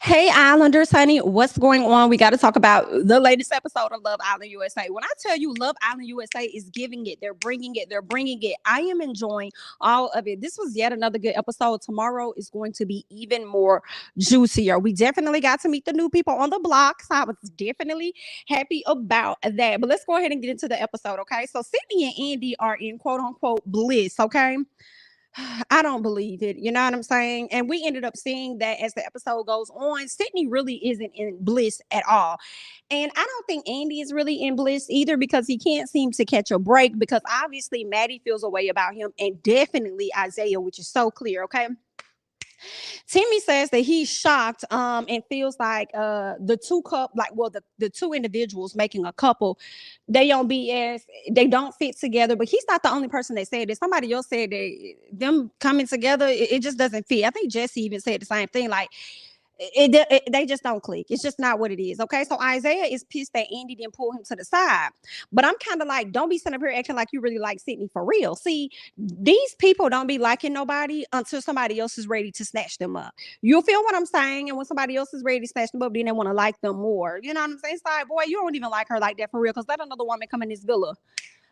Hey Islanders, honey, what's going on? We got to talk about the latest episode of Love Island USA. When I tell you Love Island USA is giving it, they're bringing it. I am enjoying all of it. This was yet another good episode. Tomorrow is going to be even more juicier. We definitely got to meet the new people on the block, so I was definitely happy about that. But let's go ahead and get into the episode, okay? So Sydney and Andy are in quote unquote bliss, okay? I don't believe it. You know what I'm saying? And we ended up seeing that as the episode goes on, Sydney really isn't in bliss at all. And I don't think Andy is really in bliss either because he can't seem to catch a break because obviously Maddie feels a way about him and definitely Isaiah, which is so clear. Okay. Timmy says that he's shocked and feels like the two individuals making a couple, they don't fit together. But he's not the only person that said this. Somebody else said that them coming together, it just doesn't fit. I think Jesse even said the same thing. Like they just don't click. It's just not what it is. Okay. So Isaiah is pissed that Andy didn't pull him to the side. But I'm kind of like, don't be sitting up here acting like you really like Sydney for real. See, these people don't be liking nobody until somebody else is ready to snatch them up. You feel what I'm saying? And when somebody else is ready to snatch them up, then they want to like them more. You know what I'm saying? It's like, boy, you don't even like her like that for real. Because let another woman come in this villa.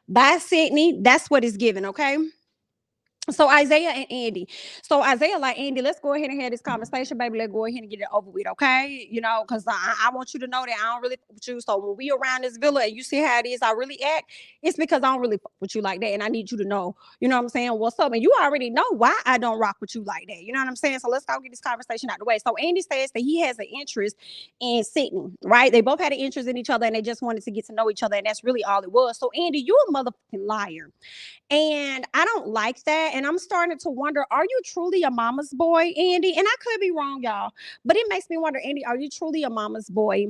Bye, Sydney. That's what it's given. Okay. So Isaiah and Andy. So Isaiah like Andy, let's go ahead and have this conversation, baby. Let's go ahead and get it over with, okay? You know, because I want you to know that I don't really fuck with you. So when we around this villa and you see how it is, I really act. It's because I don't really fuck with you like that, and I need you to know. You know what I'm saying? What's up? And you already know why I don't rock with you like that. You know what I'm saying? So let's go get this conversation out the way. So Andy says that he has an interest in Sydney, right? They both had an interest in each other, and they just wanted to get to know each other, and that's really all it was. So Andy, you a motherfucking liar. And I don't like that. And I'm starting to wonder, are you truly a mama's boy, Andy? And I could be wrong, y'all. But it makes me wonder, Andy, are you truly a mama's boy?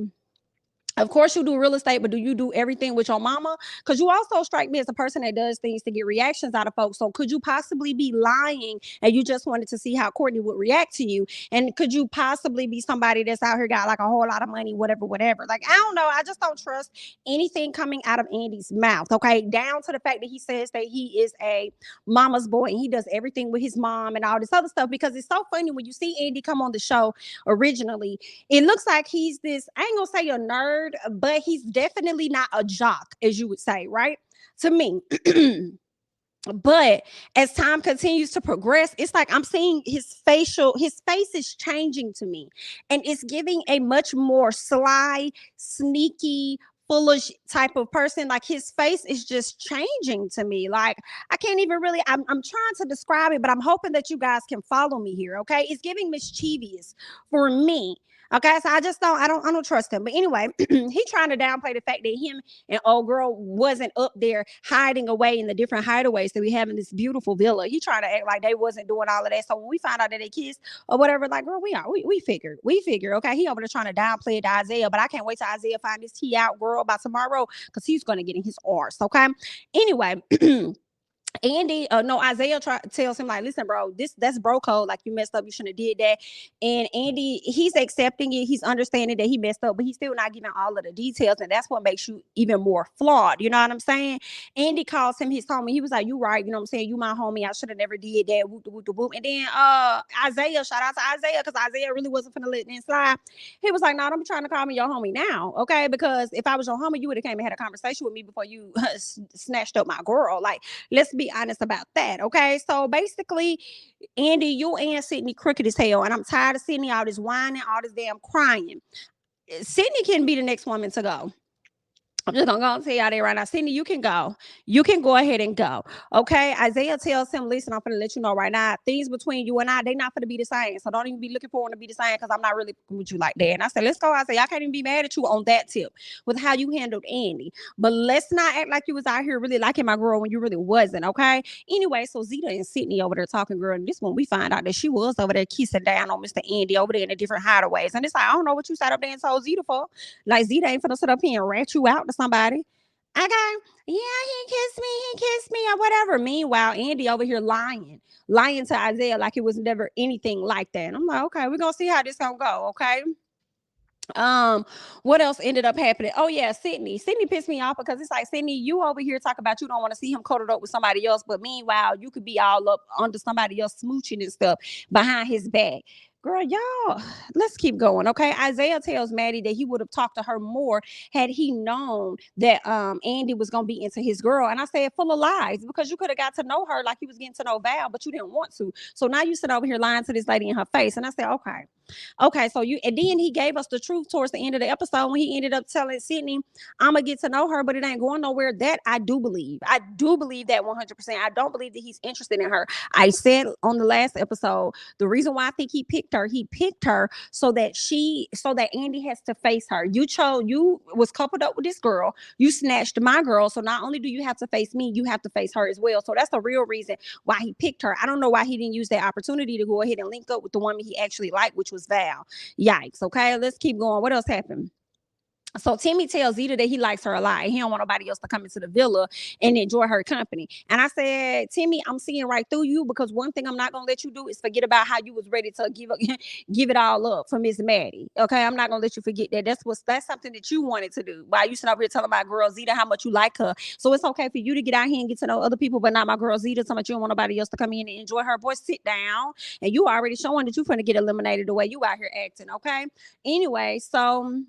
Of course, you do real estate, but do you do everything with your mama? Because you also strike me as a person that does things to get reactions out of folks. So could you possibly be lying and you just wanted to see how Courtney would react to you? And could you possibly be somebody that's out here got like a whole lot of money, whatever, whatever? Like, I don't know. I just don't trust anything coming out of Andy's mouth. Okay. Down to the fact that he says that he is a mama's boy and he does everything with his mom and all this other stuff. Because it's so funny when you see Andy come on the show originally, it looks like he's this, I ain't gonna say a nerd, but he's definitely not a jock, as you would say, right? To me. But as time continues to progress, it's like I'm seeing his face is changing to me. And it's giving a much more sly, sneaky, foolish type of person. Like his face is just changing to me. Like I can't even really, I'm trying to describe it, but I'm hoping that you guys can follow me here. Okay. It's giving mischievous for me. Okay, so I don't trust him. But anyway, he trying to downplay the fact that him and old girl wasn't up there hiding away in the different hideaways that we have in this beautiful villa. He trying to act like they wasn't doing all of that. So when we find out that they kissed or whatever, like, girl, we figured, okay, he over there trying to downplay it to Isaiah, but I can't wait till Isaiah find this tea out, girl, by tomorrow, because he's gonna get in his arse, okay? Anyway. Andy, no, Isaiah tells him like, listen, bro, that's bro code. Like you messed up, you shouldn't have did that. And Andy, he's accepting it, he's understanding that he messed up, but he's still not giving all of the details, and that's what makes you even more flawed. You know what I'm saying? Andy calls him his homie. He was like, you right, you know what I'm saying? You my homie. I should have never did that. Whoop, whoop, whoop. And then Isaiah, shout out to Isaiah, because Isaiah really wasn't finna let it slide. He was like, no, I'm trying to call me your homie now, okay? Because if I was your homie, you would have came and had a conversation with me before you snatched up my girl. Like, let's be honest about that, okay? So basically, Andy, you and Sydney crooked as hell, and I'm tired of Sydney all this whining, all this damn crying. Sydney can be the next woman to go. I'm just gonna go and tell y'all there right now. Sydney, you can go. You can go ahead and go. Okay. Isaiah tells him, listen, I'm gonna let you know right now, things between you and I, they not gonna be the same. So don't even be looking for them to be the same because I'm not really with you like that. And I said, let's go. I said, I can't even be mad at you on that tip with how you handled Andy. But let's not act like you was out here really liking my girl when you really wasn't. Okay. Anyway, so Zeta and Sydney over there talking, girl. And this one we find out that she was over there kissing down on Mr. Andy over there in the different hideaways. And it's like, I don't know what you sat up there and told Zeta for. Like Zeta ain't finna sit up here and rat you out to somebody. Okay. Yeah, he kissed me, or whatever. Meanwhile, Andy over here lying to Isaiah like it was never anything like that. And I'm like, okay, we're gonna see how this gonna go. Okay. What else ended up happening? Oh yeah, Sydney pissed me off because it's like, Sydney, you over here talk about you don't want to see him cuddled up with somebody else, but meanwhile you could be all up under somebody else smooching and stuff behind his back. girl, y'all, let's keep going. Okay. Isaiah tells Maddie that he would have talked to her more had he known that Andy was gonna be into his girl. And I said, full of lies, because you could have got to know her like he was getting to know Val, but you didn't want to. So now you sit over here lying to this lady in her face. And I said, okay. Okay, so you, and then he gave us the truth towards the end of the episode when he ended up telling Sydney, I'm gonna get to know her, but it ain't going nowhere. That I do believe. I do believe that 100%. I don't believe that he's interested in her. I said on the last episode, the reason why I think he picked her so that Andy has to face her. You was coupled up with this girl, you snatched my girl. So not only do you have to face me, you have to face her as well. So that's the real reason why he picked her. I don't know why he didn't use that opportunity to go ahead and link up with the woman he actually liked, which was Val. Yikes. Okay, let's keep going. What else happened? So Timmy tells Zeta that he likes her a lot. He don't want nobody else to come into the villa and enjoy her company. And I said, Timmy, I'm seeing right through you, because one thing I'm not gonna let you do is forget about how you was ready to give it all up for Miss Maddie. Okay, I'm not gonna let you forget that. That's something that you wanted to do. While you sit over here telling my girl Zeta how much you like her. So it's okay for you to get out here and get to know other people, but not my girl Zeta. So much you don't want nobody else to come in and enjoy her. Boy, sit down. And you already showing that you're gonna get eliminated the way you out here acting. Okay. Anyway, so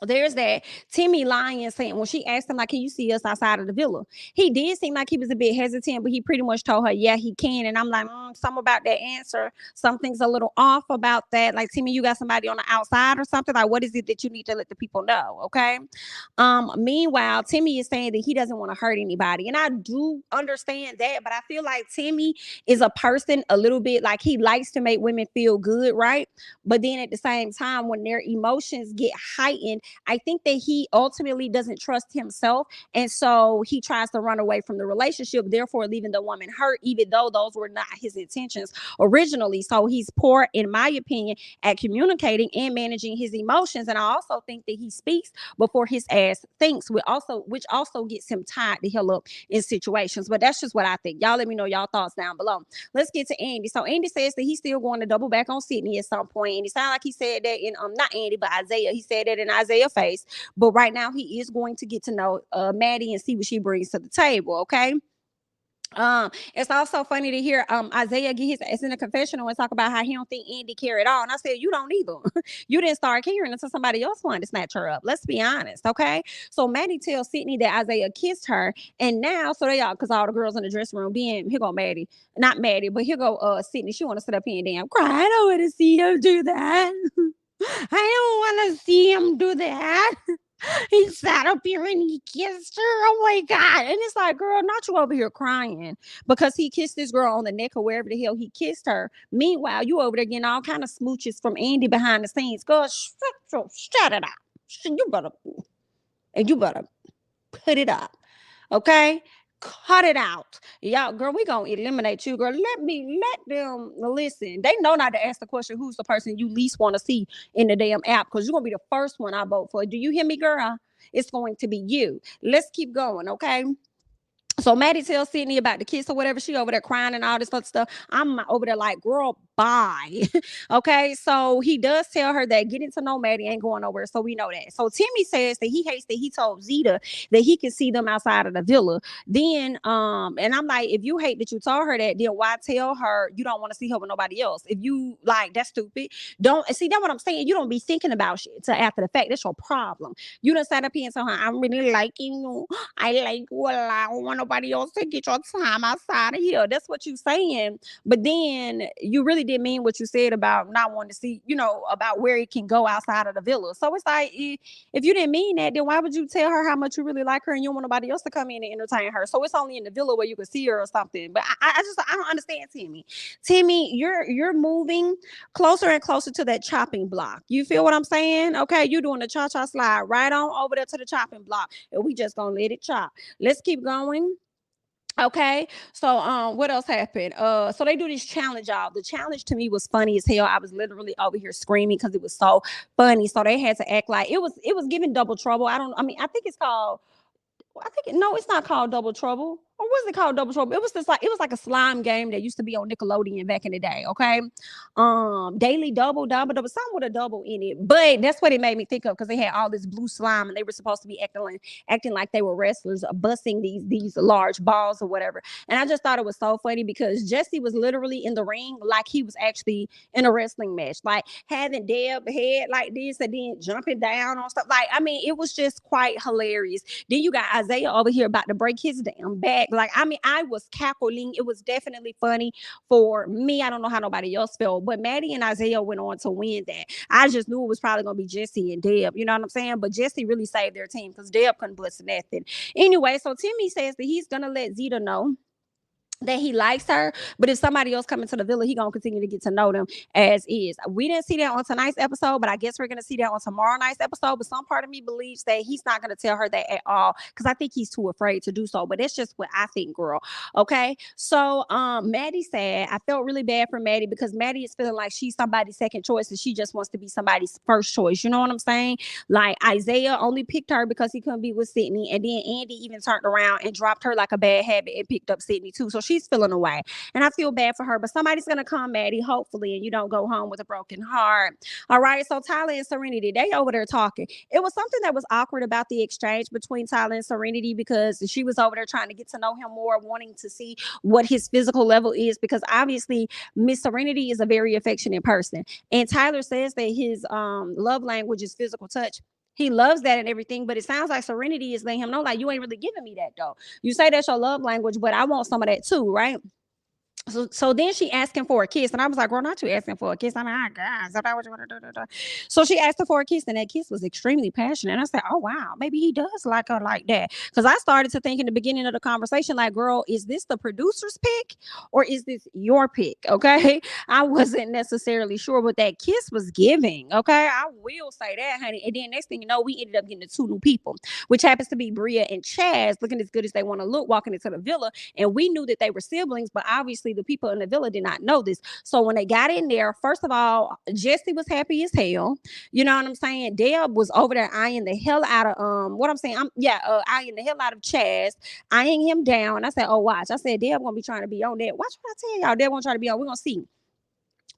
there's that. Timmy lying, saying when she asked him like, can you see us outside of the villa, he did seem like he was a bit hesitant, but he pretty much told her yeah he can. And I'm like, something about that answer, something's a little off about that. Like, Timmy, you got somebody on the outside or something? Like, what is it that you need to let the people know? Okay. Meanwhile, Timmy is saying that he doesn't want to hurt anybody, and I do understand that, but I feel like Timmy is a person a little bit like, he likes to make women feel good, right? But then at the same time, when their emotions get heightened, I think that he ultimately doesn't trust himself. And so he tries to run away from the relationship, therefore leaving the woman hurt, even though those were not his intentions originally. So he's poor, in my opinion, at communicating and managing his emotions. And I also think that he speaks before his ass thinks, which also gets him tied the hell up in situations. But that's just what I think. Y'all let me know y'all thoughts down below. Let's get to Andy. So Andy says that he's still going to double back on Sydney at some point. And it sounds like he said that in not Andy, but Isaiah. He said that in Isaiah's face. But right now he is going to get to know Maddie and see what she brings to the table. Okay. It's also funny to hear Isaiah get his ass in a confessional and talk about how he don't think Andy cared at all. And I said, you don't either. You didn't start caring until somebody else wanted to snatch her up. Let's be honest, okay? So Maddie tells Sydney that Isaiah kissed her, and now so they all, because all the girls in the dressing room being, here go Maddie, not Maddie, but here go Sydney. She want to sit up here and damn cry. I don't want to see him do that. I don't want to see him do that. He sat up here and he kissed her. Oh my God. And it's like, girl, not you over here crying because he kissed this girl on the neck or wherever the hell he kissed her. Meanwhile, you over there getting all kind of smooches from Andy behind the scenes. Girl, shut it up. You better put it up. Okay? Cut it out. Y'all, girl, we gonna eliminate you, girl. Let them listen. They know not to ask the question, who's the person you least want to see in the damn app, because you're gonna be the first one I vote for. Do you hear me, girl? It's going to be you. Let's keep going, okay? So Maddie tells Sydney about the kiss or whatever. She over there crying and all this other stuff. I'm over there like, girl, bye. Okay. So he does tell her that getting to know Maddie ain't going nowhere. So we know that. So Timmy says that he hates that he told Zeta that he can see them outside of the villa. Then, and I'm like, if you hate that you told her that, then why tell her you don't want to see her with nobody else? If you like, that's stupid. Don't see that what I'm saying. You don't be thinking about shit till after the fact. That's your problem. You done sat up here and told her, I'm really liking you. I like you a lot. I don't want nobody else to get your time outside of here. That's what you saying. But then you really didn't mean what you said about not wanting to see, about where it can go outside of the villa. So it's like, if you didn't mean that, then why would you tell her how much you really like her and you don't want nobody else to come in and entertain her? So it's only in the villa where you can see her or something. But I don't understand Timmy. Timmy, you're moving closer and closer to that chopping block. You feel what I'm saying? Okay, you're doing the cha-cha slide right on over there to the chopping block, and we just gonna let it chop. Let's keep going. Okay, so what else happened? So they do this challenge, y'all. The challenge to me was funny as hell. I was literally over here screaming because it was so funny. So they had to act like it was giving double trouble. I think it's called, no, it's not called double trouble. or was it called Double Trouble? It was just like, it was like a slime game that used to be on Nickelodeon back in the day. Okay, Daily Double, Double Double, something with a double in it. But that's what it made me think of, because they had all this blue slime and they were supposed to be acting like they were wrestlers, busting these large balls or whatever. And I just thought it was so funny because Jesse was literally in the ring like he was actually in a wrestling match, like having Deb head like this and then jumping down on stuff. Like, I mean, it was just quite hilarious. Then you got Isaiah over here about to break his damn back. Like, I mean, I was cackling. It was definitely funny for me. I don't know how nobody else felt, but Maddie and Isaiah went on to win that. I just knew it was probably going to be Jesse and Deb. You know what I'm saying? But Jesse really saved their team because Deb couldn't bust nothing. Anyway, so Timmy says that he's going to let Zeta know that he likes her, but if somebody else come into the villa, he gonna continue to get to know them as is. We didn't see that on tonight's episode, but I guess we're gonna see that on tomorrow night's episode. But some part of me believes that he's not gonna tell her that at all, because I think he's too afraid to do so. But that's just what I think, girl. Okay, so Maddie said, I felt really bad for Maddie because Maddie is feeling like she's somebody's second choice and she just wants to be somebody's first choice. You know what I'm saying? Like, Isaiah only picked her because he couldn't be with Sydney, and then Andy even turned around and dropped her like a bad habit and picked up Sydney too. So she's feeling away, and I feel bad for her, but somebody's gonna come, Maddie, hopefully, and you don't go home with a broken heart. All right, so Tyler and Serenity, they over there talking. It was something that was awkward about the exchange between Tyler and Serenity, because she was over there trying to get to know him more, wanting to see what his physical level is, because obviously Miss Serenity is a very affectionate person, and Tyler says that his love language is physical touch. He loves that and everything, but it sounds like Serenity is letting him know, like, you ain't really giving me that though. You say that's your love language, but I want some of that too, right? So then she asked him for a kiss, and I was like, "Girl, not you asking for a kiss." I'm like, "Oh God, is that what you want to do?" So she asked her for a kiss, and that kiss was extremely passionate. And I said, "Oh wow, maybe he does like her like that." Because I started to think in the beginning of the conversation, like, "Girl, is this the producer's pick or is this your pick?" Okay, I wasn't necessarily sure what that kiss was giving. Okay, I will say that, honey. And then next thing you know, we ended up getting the two new people, which happens to be Bria and Chaz, looking as good as they want to look, walking into the villa. And we knew that they were siblings, but obviously the people in the villa did not know this. So when they got in there, first of all, Jesse was happy as hell. You know what I'm saying? Deb was over there eyeing the hell out of what I'm saying. Eyeing the hell out of Chaz, eyeing him down. And I said, "Oh, watch." I said, "Deb gonna be trying to be on that. Watch what I tell y'all. Deb gonna try to be on. We're gonna see."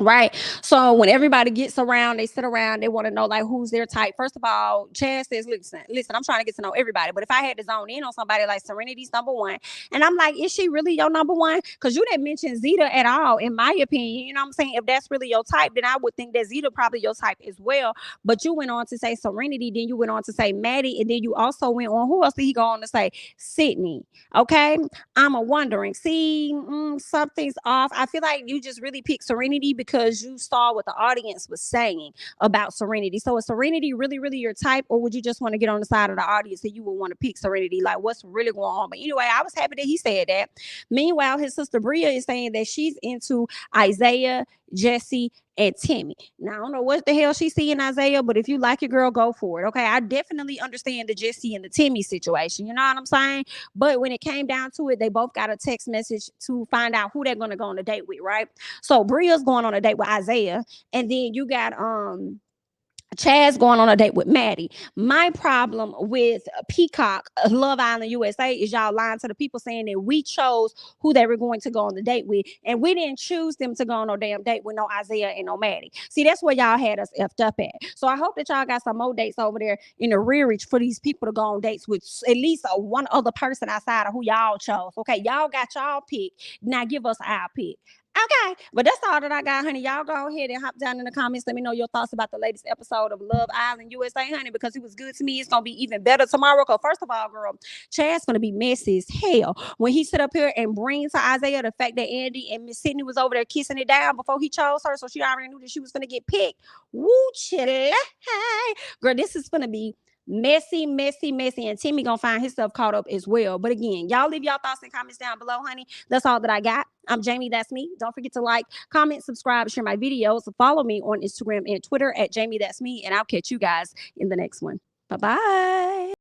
Right. So when everybody gets around, they sit around, they want to know like who's their type. First of all, Chad says, listen, I'm trying to get to know everybody. But if I had to zone in on somebody like Serenity's number one, and I'm like, is she really your number one? Because you didn't mention Zeta at all, in my opinion. You know what I'm saying? If that's really your type, then I would think that Zeta probably your type as well. But you went on to say Serenity, then you went on to say Maddie, and then you also went on, who else did he go on to say? Sydney. Okay. I'm a wondering. See, something's off. I feel like you just really picked Serenity because you saw what the audience was saying about Serenity. So is Serenity really, really your type, or would you just want to get on the side of the audience and you would want to pick Serenity? Like, what's really going on? But anyway, I was happy that he said that. Meanwhile, his sister Bria is saying that she's into Isaiah, Jesse, and Timmy. Now, I don't know what the hell she's seeing Isaiah, but if you like your girl, go for it. Okay. I definitely understand the Jesse and the Timmy situation. You know what I'm saying? But when it came down to it, they both got a text message to find out who they're going to go on a date with, right? So Bria's going on a date with Isaiah, and then you got Chaz going on a date with Maddie. My problem with Peacock, Love Island USA, is y'all lying to the people saying that we chose who they were going to go on the date with, and we didn't choose them to go on no damn date with no Isaiah and no Maddie. See, that's where y'all had us effed up at. So I hope that y'all got some more dates over there in the rearage for these people to go on dates with at least one other person outside of who y'all chose. Okay, y'all got y'all pick. Now give us our pick. Okay, but that's all that I got, honey. Y'all go ahead and hop down in the comments. Let me know your thoughts about the latest episode of Love Island USA, honey, because it was good to me. It's gonna be even better tomorrow. Cause first of all, girl, Chad's gonna be messy as hell when he sit up here and bring to Isaiah the fact that Andy and Miss Sydney was over there kissing it down before he chose her, so she already knew that she was gonna get picked. Woo, chilly, girl, this is gonna be messy, messy, messy, and Timmy gonna find himself caught up as well. But again, y'all leave y'all thoughts and comments down below, honey. That's all that I got. I'm Jamie, that's me. Don't forget to like, comment, subscribe, share my videos. Follow me on Instagram and Twitter at Jamie, that's me, and I'll catch you guys in the next one. Bye-bye.